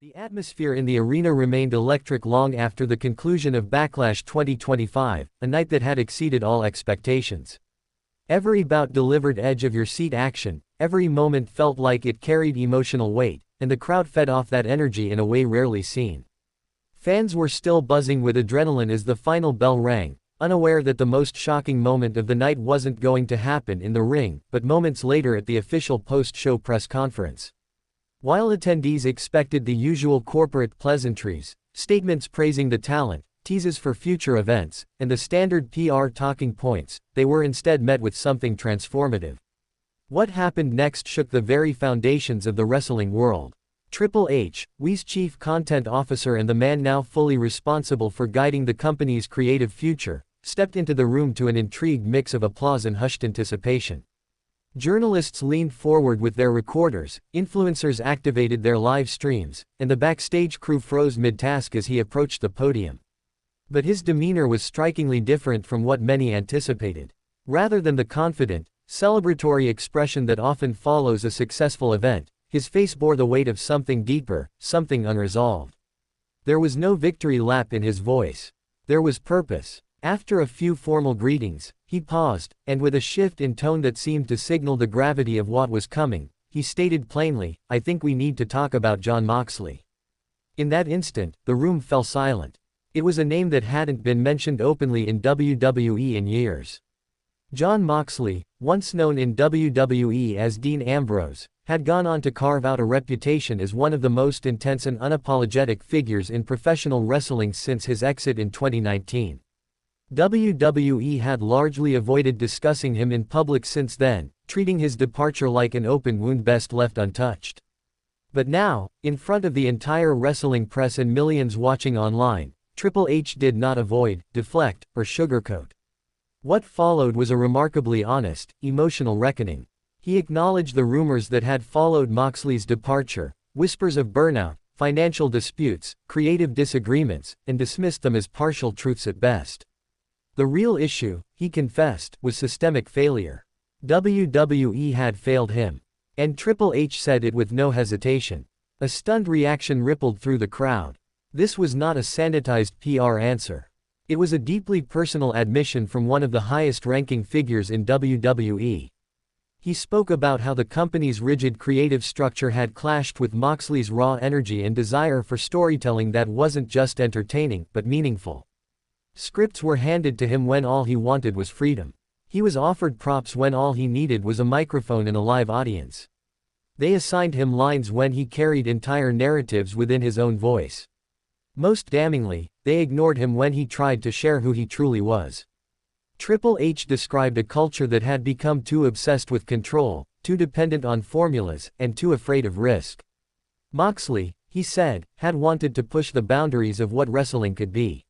The atmosphere in the arena remained electric long after the conclusion of Backlash 2025, a night that had exceeded all expectations. Every bout delivered edge-of-your-seat action, every moment felt like it carried emotional weight, and the crowd fed off that energy in a way rarely seen. Fans were still buzzing with adrenaline as the final bell rang, unaware that the most shocking moment of the night wasn't going to happen in the ring, but moments later at the official post-show press conference. While attendees expected the usual corporate pleasantries, statements praising the talent, teases for future events, and the standard PR talking points, they were instead met with something transformative. What happened next shook the very foundations of the wrestling world. Triple H, WWE's chief content officer and the man now fully responsible for guiding the company's creative future, stepped into the room to an intrigued mix of applause and hushed anticipation. Journalists leaned forward with their recorders, influencers activated their live streams, and the backstage crew froze mid-task as he approached the podium. But his demeanor was strikingly different from what many anticipated. Rather than the confident, celebratory expression that often follows a successful event, his face bore the weight of something deeper, something unresolved. There was no victory lap in his voice. There was purpose. After a few formal greetings, he paused, and with a shift in tone that seemed to signal the gravity of what was coming, he stated plainly, "I think we need to talk about Jon Moxley." In that instant, the room fell silent. It was a name that hadn't been mentioned openly in WWE in years. Jon Moxley, once known in WWE as Dean Ambrose, had gone on to carve out a reputation as one of the most intense and unapologetic figures in professional wrestling since his exit in 2019. WWE had largely avoided discussing him in public since then, treating his departure like an open wound best left untouched. But now, in front of the entire wrestling press and millions watching online, Triple H did not avoid, deflect, or sugarcoat. What followed was a remarkably honest, emotional reckoning. He acknowledged the rumors that had followed Moxley's departure, whispers of burnout, financial disputes, creative disagreements, and dismissed them as partial truths at best. The real issue, he confessed, was systemic failure. WWE had failed him. And Triple H said it with no hesitation. A stunned reaction rippled through the crowd. This was not a sanitized PR answer. It was a deeply personal admission from one of the highest-ranking figures in WWE. He spoke about how the company's rigid creative structure had clashed with Moxley's raw energy and desire for storytelling that wasn't just entertaining, but meaningful. Scripts were handed to him when all he wanted was freedom. He was offered props when all he needed was a microphone and a live audience. They assigned him lines when he carried entire narratives within his own voice. Most damningly, they ignored him when he tried to share who he truly was. Triple H described a culture that had become too obsessed with control, too dependent on formulas, and too afraid of risk. Moxley, he said, had wanted to push the boundaries of what wrestling could be.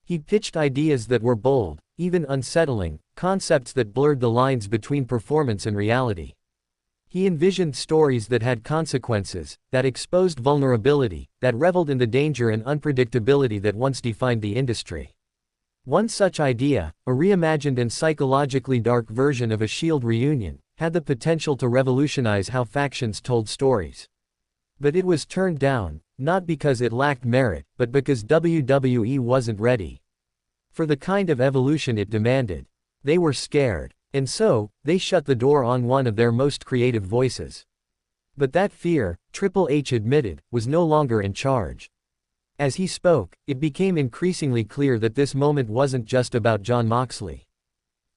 He pitched ideas that were bold, even unsettling, concepts that blurred the lines between performance and reality. He envisioned stories that had consequences, that exposed vulnerability, that reveled in the danger and unpredictability that once defined the industry. One such idea, a reimagined and psychologically dark version of a Shield reunion, had the potential to revolutionize how factions told stories. But it was turned down, not because it lacked merit, but because WWE wasn't ready for the kind of evolution it demanded. They were scared. And so, they shut the door on one of their most creative voices. But that fear, Triple H admitted, was no longer in charge. As he spoke, it became increasingly clear that this moment wasn't just about Jon Moxley.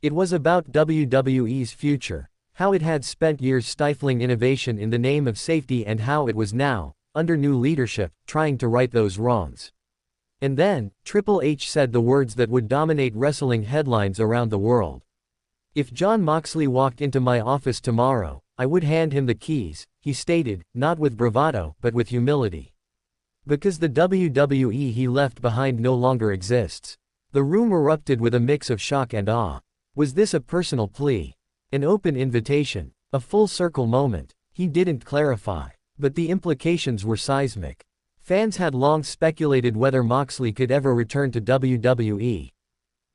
It was about WWE's future, how it had spent years stifling innovation in the name of safety and how it was now, under new leadership, trying to right those wrongs. And then, Triple H said the words that would dominate wrestling headlines around the world. "If Jon Moxley walked into my office tomorrow, I would hand him the keys," he stated, not with bravado, but with humility. Because the WWE he left behind no longer exists. The room erupted with a mix of shock and awe. Was this a personal plea? An open invitation? A full circle moment? He didn't clarify. But the implications were seismic. Fans had long speculated whether Moxley could ever return to WWE.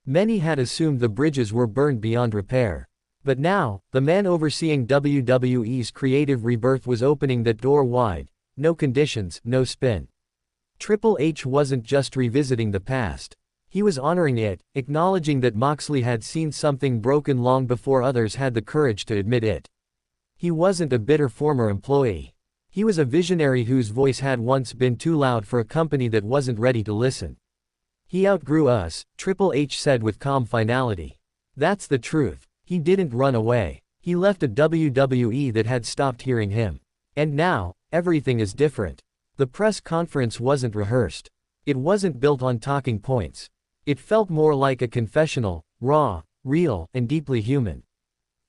Many had assumed the bridges were burned beyond repair. But now, the man overseeing WWE's creative rebirth was opening that door wide, no conditions, no spin. Triple H wasn't just revisiting the past. He was honoring it, acknowledging that Moxley had seen something broken long before others had the courage to admit it. He wasn't a bitter former employee. He was a visionary whose voice had once been too loud for a company that wasn't ready to listen. He outgrew us, Triple H said with calm finality. That's the truth. He didn't run away. He left a WWE that had stopped hearing him. And now, everything is different. The press conference wasn't rehearsed. It wasn't built on talking points. It felt more like a confessional, raw, real, and deeply human.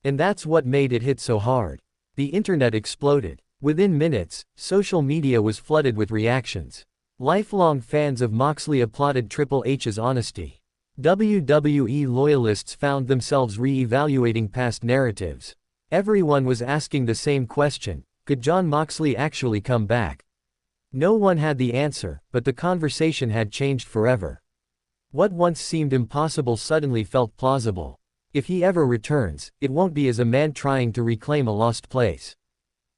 And that's what made it hit so hard. The internet exploded. Within minutes, social media was flooded with reactions. Lifelong fans of Moxley applauded Triple H's honesty. WWE loyalists found themselves re-evaluating past narratives. Everyone was asking the same question: could Jon Moxley actually come back? No one had the answer, but the conversation had changed forever. What once seemed impossible suddenly felt plausible. If he ever returns, it won't be as a man trying to reclaim a lost place.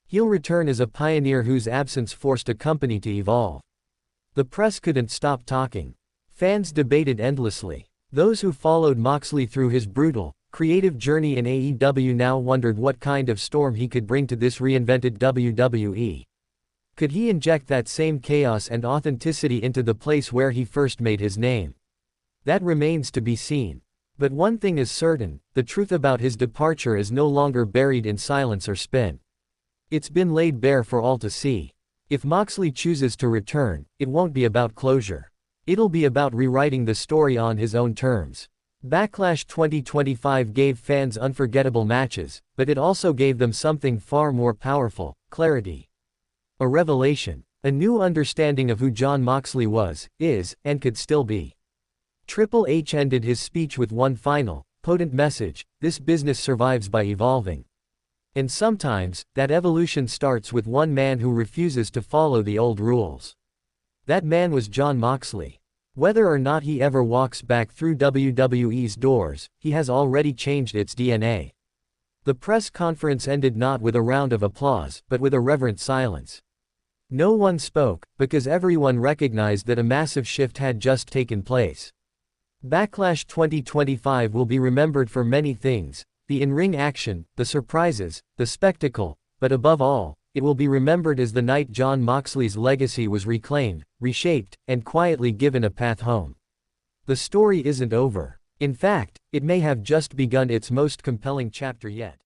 He'll return as a pioneer whose absence forced a company to evolve. The press couldn't stop talking. Fans debated endlessly. Those who followed Moxley through his brutal, creative journey in AEW now wondered what kind of storm he could bring to this reinvented WWE. Could he inject that same chaos and authenticity into the place where he first made his name? That remains to be seen. But one thing is certain: the truth about his departure is no longer buried in silence or spin. It's been laid bare for all to see. If Moxley chooses to return, it won't be about closure. It'll be about rewriting the story on his own terms. Backlash 2025 gave fans unforgettable matches, but it also gave them something far more powerful: clarity. A revelation. A new understanding of who Jon Moxley was, is, and could still be. Triple H ended his speech with one final, potent message: this business survives by evolving. And sometimes, that evolution starts with one man who refuses to follow the old rules. That man was Jon Moxley. Whether or not he ever walks back through WWE's doors, he has already changed its DNA. The press conference ended not with a round of applause, but with a reverent silence. No one spoke, because everyone recognized that a massive shift had just taken place. Backlash 2025 will be remembered for many things: the in-ring action, the surprises, the spectacle, but above all, it will be remembered as the night Jon Moxley's legacy was reclaimed, reshaped, and quietly given a path home. The story isn't over. In fact, it may have just begun its most compelling chapter yet.